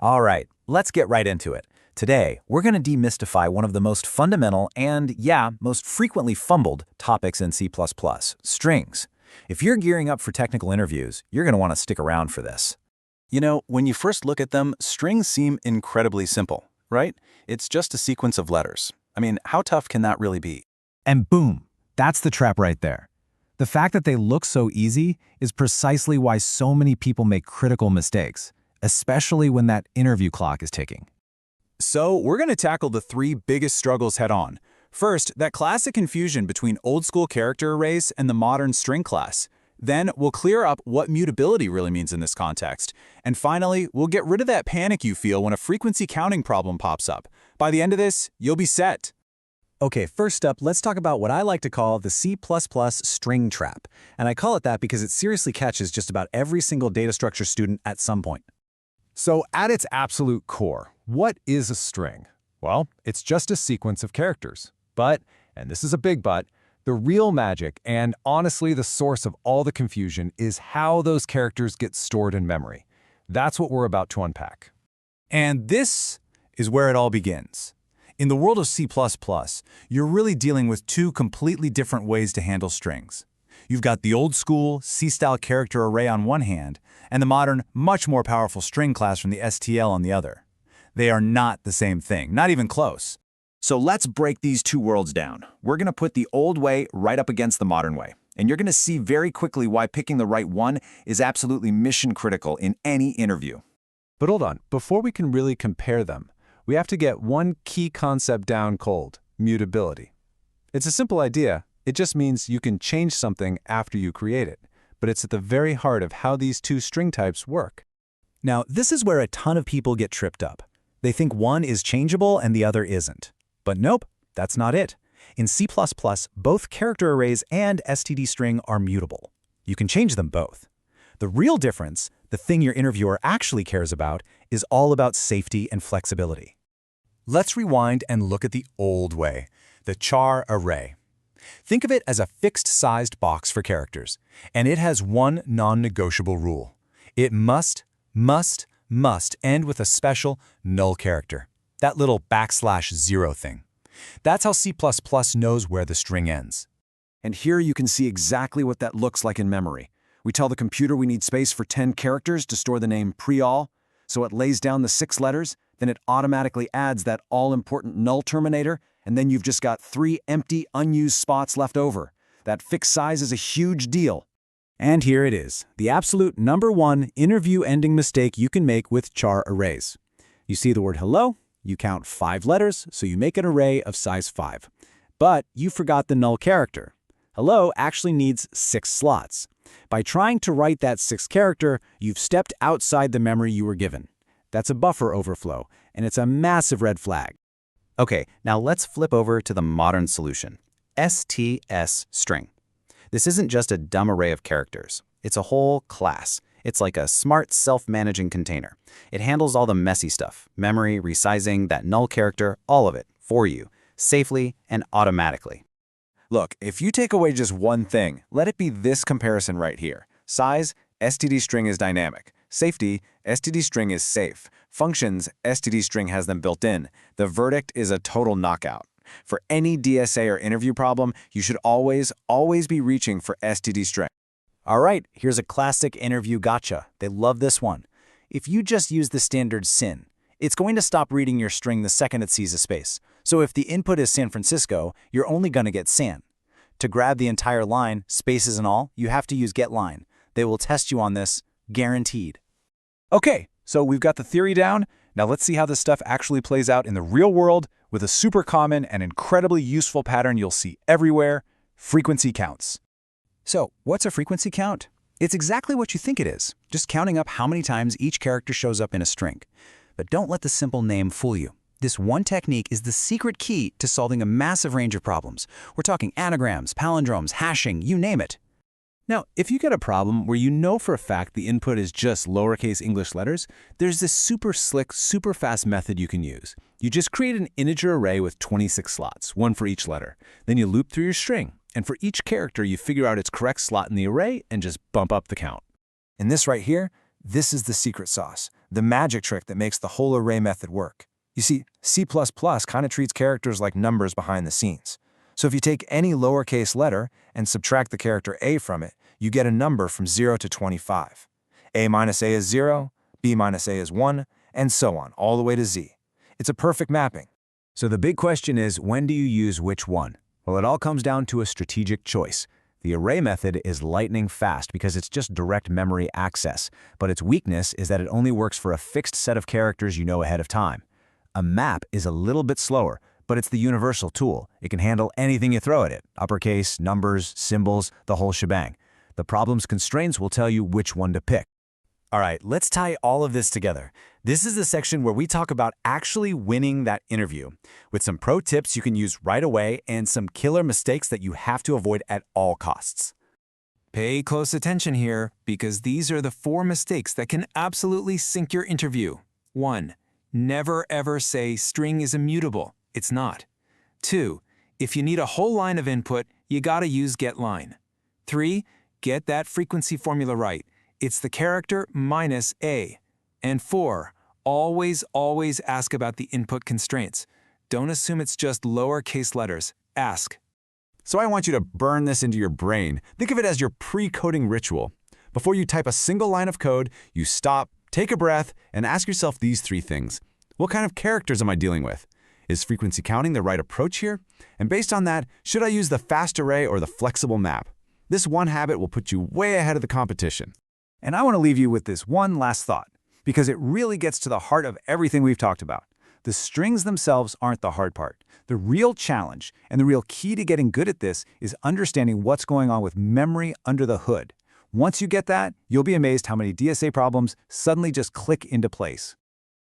All right, let's get right into it. Today, we're going to demystify one of the most fundamental and, yeah, most frequently fumbled topics in C++, strings. If you're gearing up for technical interviews, you're going to want to stick around for this. You know, when you first look at them, strings seem incredibly simple, right? It's just a sequence of letters. I mean, how tough can that really be? And boom, that's the trap right there. The fact that they look so easy is precisely why so many people make critical mistakes, especially when that interview clock is ticking. So we're going to tackle the three biggest struggles head-on. First, that classic confusion between old-school character arrays and the modern string class. Then we'll clear up what mutability really means in this context. And finally, we'll get rid of that panic you feel when a frequency counting problem pops up. By the end of this, you'll be set. Okay, first up, let's talk about what I like to call the C++ string trap. And I call it that because it seriously catches just about every single data structure student at some point. So at its absolute core, what is a string? Well, it's just a sequence of characters. But, and this is a big but, the real magic and honestly the source of all the confusion is how those characters get stored in memory. That's what we're about to unpack. And this is where it all begins. In the world of C++, you're really dealing with two completely different ways to handle strings. You've got the old-school C-style character array on one hand, and the modern, much more powerful string class from the STL on the other. They are not the same thing, not even close. So let's break these two worlds down. We're going to put the old way right up against the modern way. And you're going to see very quickly why picking the right one is absolutely mission critical in any interview. But hold on, before we can really compare them, we have to get one key concept down cold: mutability. It's a simple idea. It just means you can change something after you create it. But it's at the very heart of how these two string types work. Now, this is where a ton of people get tripped up. They think one is changeable and the other isn't. But nope, that's not it. In C++, both character arrays and std string are mutable. You can change them both. The real difference, the thing your interviewer actually cares about, is all about safety and flexibility. Let's rewind and look at the old way, the char array. Think of it as a fixed-sized box for characters, and it has one non-negotiable rule. It must end with a special null character, that little \0 thing. That's how C++ knows where the string ends. And here you can see exactly what that looks like in memory. We tell the computer we need space for 10 characters to store the name pre-all, so it lays down the 6 letters, then it automatically adds that all-important null terminator, and then you've just got 3 empty, unused spots left over. That fixed size is a huge deal. And here it is, the absolute #1 interview-ending mistake you can make with char arrays. You see the word hello, you count 5 letters, so you make an array of size 5. But you forgot the null character. Hello actually needs 6 slots. By trying to write that 6th character, you've stepped outside the memory you were given. That's a buffer overflow, and it's a massive red flag. Okay, now let's flip over to the modern solution, STS string. This isn't just a dumb array of characters. It's a whole class. It's like a smart, self-managing container. It handles all the messy stuff, memory, resizing, that null character, all of it, for you, safely and automatically. Look, if you take away just one thing, let it be this comparison right here. Size, std string is dynamic. Safety, std string is safe. Functions, std string has them built in. The verdict is a total knockout. For any DSA or interview problem, you should always be reaching for std string. All right, here's a classic interview gotcha. They love this one. If you just use the standard SYN, it's going to stop reading your string the second it sees a space. So if the input is San Francisco, you're only going to get San. To grab the entire line, spaces and all, you have to use getLine. They will test you on this, guaranteed. Okay, so we've got the theory down. Now let's see how this stuff actually plays out in the real world with a super common and incredibly useful pattern you'll see everywhere: frequency counts. So, what's a frequency count? It's exactly what you think it is, just counting up how many times each character shows up in a string. But don't let the simple name fool you. This one technique is the secret key to solving a massive range of problems. We're talking anagrams, palindromes, hashing, you name it. Now, if you get a problem where you know for a fact the input is just lowercase English letters, there's this super slick, super fast method you can use. You just create an integer array with 26 slots, one for each letter. Then you loop through your string, and for each character you figure out its correct slot in the array and just bump up the count. And this right here, This is the secret sauce, the magic trick that makes the whole array method work. You see, C++ kind of treats characters like numbers behind the scenes. So if you take any lowercase letter and subtract the character A from it, you get a number from 0 to 25. A minus A is 0, B minus A is 1, and so on, all the way to Z. It's a perfect mapping. So the big question is, when do you use which one? Well, it all comes down to a strategic choice. The array method is lightning fast because it's just direct memory access, but its weakness is that it only works for a fixed set of characters you know ahead of time. A map is a little bit slower, but it's the universal tool. It can handle anything you throw at it: uppercase, numbers, symbols, the whole shebang. The problem's constraints will tell you which one to pick. All right, let's tie all of this together. This is the section where we talk about actually winning that interview, with some pro tips you can use right away and some killer mistakes that you have to avoid at all costs. Pay close attention here, because these are the 4 mistakes that can absolutely sink your interview. 1. Never ever say string is immutable. It's not. 2. If you need a whole line of input, you gotta use getLine. 3. Get that frequency formula right. It's the character minus A. And 4. Always ask about the input constraints. Don't assume it's just lowercase letters. Ask. So I want you to burn this into your brain. Think of it as your pre-coding ritual. Before you type a single line of code, you stop, take a breath, and ask yourself these 3 things. What kind of characters am I dealing with? Is frequency counting the right approach here? And based on that, should I use the fast array or the flexible map? This one habit will put you way ahead of the competition. And I want to leave you with this one last thought, because it really gets to the heart of everything we've talked about. The strings themselves aren't the hard part. The real challenge and the real key to getting good at this is understanding what's going on with memory under the hood. Once you get that, you'll be amazed how many DSA problems suddenly just click into place.